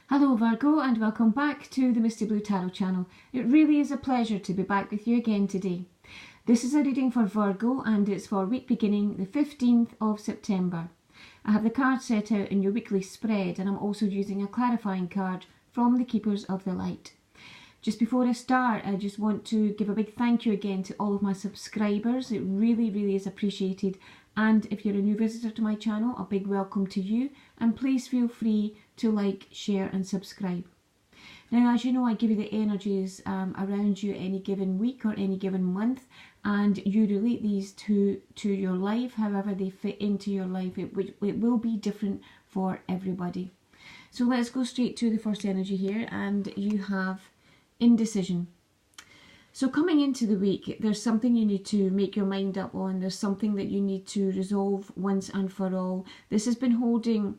Hello Virgo and welcome back to the Misty Blue Tarot channel. It really is a pleasure to be back with you again today. This is a reading for Virgo and it's for week beginning the 15th of September. I have the cards set out in your weekly spread and I'm also using a clarifying card from the Keepers of the Light. Just before I start, I just want to give a big thank you again to all of my subscribers. It really is appreciated. And if you're a new visitor to my channel, a big welcome to you. And please feel free to like, share and subscribe. Now, as you know, I give you the energies around you any given week or any given month. And you relate these to your life, however they fit into your life. It will be different for everybody. So let's go straight to the first energy here. And you have indecision. So coming into the week, there's something you need to make your mind up on. There's something that you need to resolve once and for all. This has been holding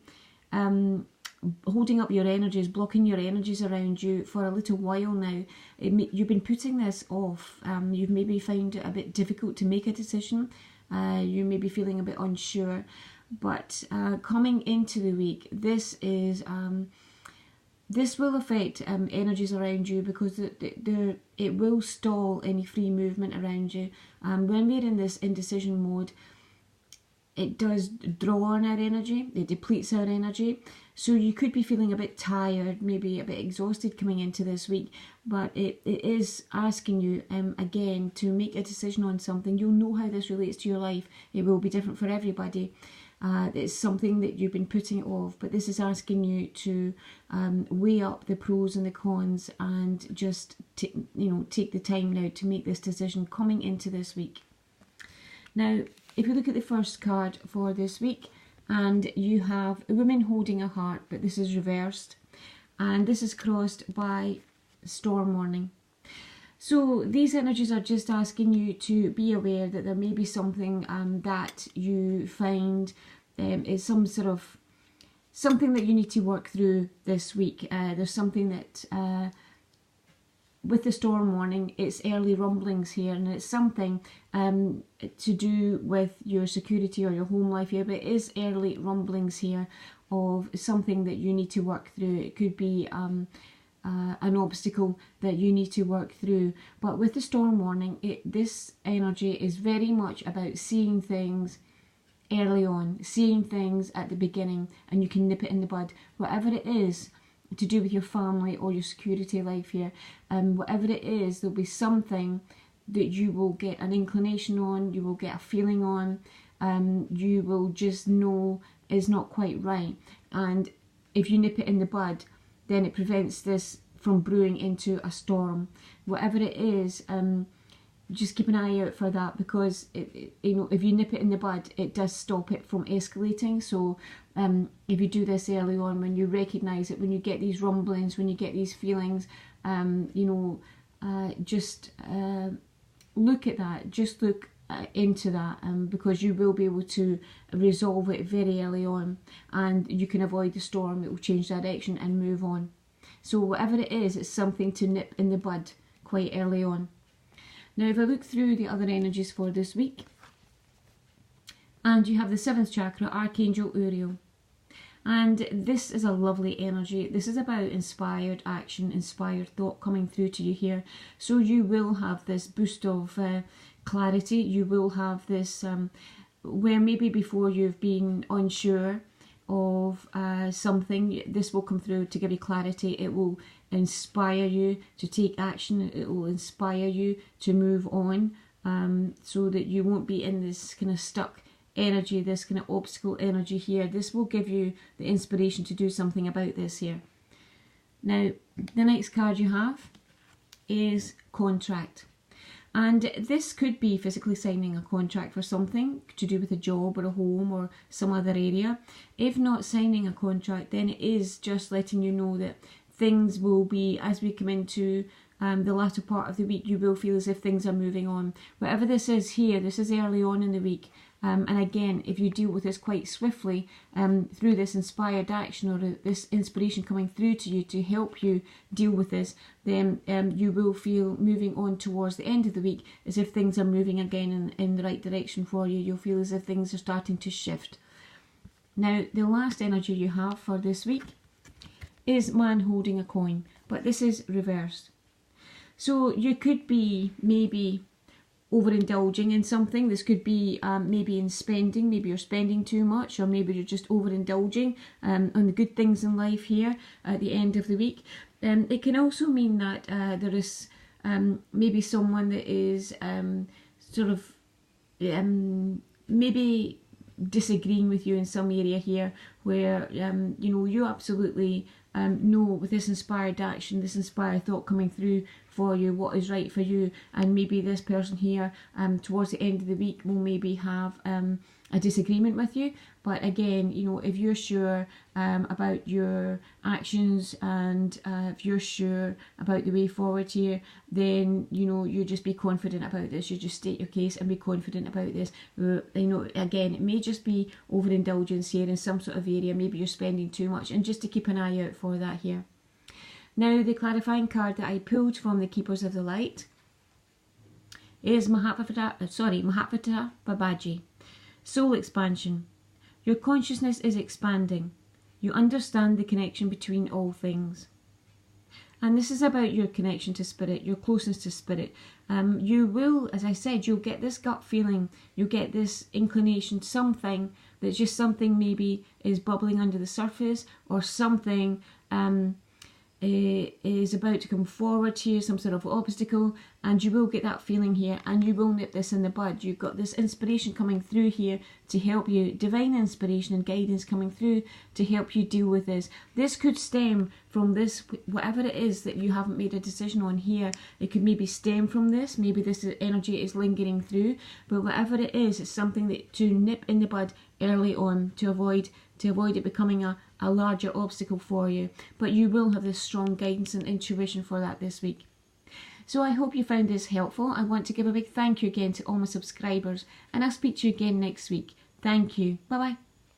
up your energies, blocking your energies around you for a little while now. You've been putting this off. You've maybe found it a bit difficult to make a decision. You may be feeling a bit unsure. But coming into the week, this will affect energies around you because it will stall any free movement around you. When we're in this indecision mode, it does draw on our energy, it depletes our energy. So you could be feeling a bit tired, maybe a bit exhausted coming into this week, but it is asking you again to make a decision on something. You'll know how this relates to your life. It will be different for everybody. It's something that you've been putting off, but this is asking you to weigh up the pros and the cons and just take the time now to make this decision coming into this week. Now, if you look at the first card for this week, and you have a woman holding a heart, but this is reversed, and this is crossed by storm warning. So these energies are just asking you to be aware that there may be something that you find is something that you need to work through this week. There's something that with the storm warning, it's early rumblings here, and it's something to do with your security or your home life here, but it is early rumblings here of something that you need to work through. It could be an obstacle that you need to work through. But with the storm warning, this energy is very much about seeing things early on, seeing things at the beginning, and you can nip it in the bud. Whatever it is to do with your family or your security life here, whatever it is, there'll be something that you will get an inclination on, you will get a feeling on, you will just know is not quite right. And if you nip it in the bud, then it prevents this from brewing into a storm. Whatever it is, just keep an eye out for that, because if you nip it in the bud, it does stop it from escalating. So if you do this early on, when you recognise it, when you get these rumblings, when you get these feelings, just look at that, just look into that, because you will be able to resolve it very early on, and you can avoid the storm. It will change direction and move on. So whatever it is, it's something to nip in the bud quite early on. Now, if I look through the other energies for this week, and you have the 7th chakra, Archangel Uriel. And this is a lovely energy. This is about inspired action, inspired thought coming through to you here. So you will have this boost of clarity. You will have this, where maybe before you've been unsure of something, this will come through to give you clarity. It will inspire you to take action. It will inspire you to move on, so that you won't be in this kind of stuck energy, this kind of obstacle energy here. This will give you the inspiration to do something about this here. Now, the next card you have is contract. And this could be physically signing a contract for something to do with a job or a home or some other area. If not signing a contract, then it is just letting you know that things will be, as we come into the latter part of the week, you will feel as if things are moving on. Whatever this is here, this is early on in the week. And again, if you deal with this quite swiftly through this inspired action or this inspiration coming through to you to help you deal with this, then you will feel moving on towards the end of the week as if things are moving again in the right direction for you. You'll feel as if things are starting to shift. Now, the last energy you have for this week is man holding a coin, but this is reversed. So you could be maybe overindulging in something. This could be maybe in spending. Maybe you're spending too much, or maybe you're just overindulging on the good things in life here at the end of the week. It can also mean that there is maybe someone that is sort of maybe disagreeing with you in some area here, where you know, you absolutely know with this inspired action, this inspired thought coming through for you, what is right for you. And maybe this person here towards the end of the week will maybe have a disagreement with you. But again, you know, if you're sure about your actions, and if you're sure about the way forward here, then, you know, you just be confident about this. You just state your case and be confident about this. You know, again, it may just be overindulgence here in some sort of area. Maybe you're spending too much, and just to keep an eye out for that here. Now, the clarifying card that I pulled from the Keepers of the Light is Mahatmata Babaji. Soul expansion. Your consciousness is expanding. You understand the connection between all things. And this is about your connection to spirit, your closeness to spirit. You will, as I said, you'll get this gut feeling, you'll get this inclination, something that's just something maybe is bubbling under the surface, or something is about to come forward here, some sort of obstacle, and you will get that feeling here, and you will nip this in the bud. You've got this inspiration coming through here to help you, divine inspiration and guidance coming through to help you deal with this. This could stem from this, whatever it is that you haven't made a decision on here. It could maybe stem from this, maybe this energy is lingering through, but whatever it is, it's something that to nip in the bud early on, to avoid it becoming a larger obstacle for you. But you will have this strong guidance and intuition for that this week. So I hope you found this helpful. I want to give a big thank you again to all my subscribers, and I'll speak to you again next week. Thank you. Bye bye.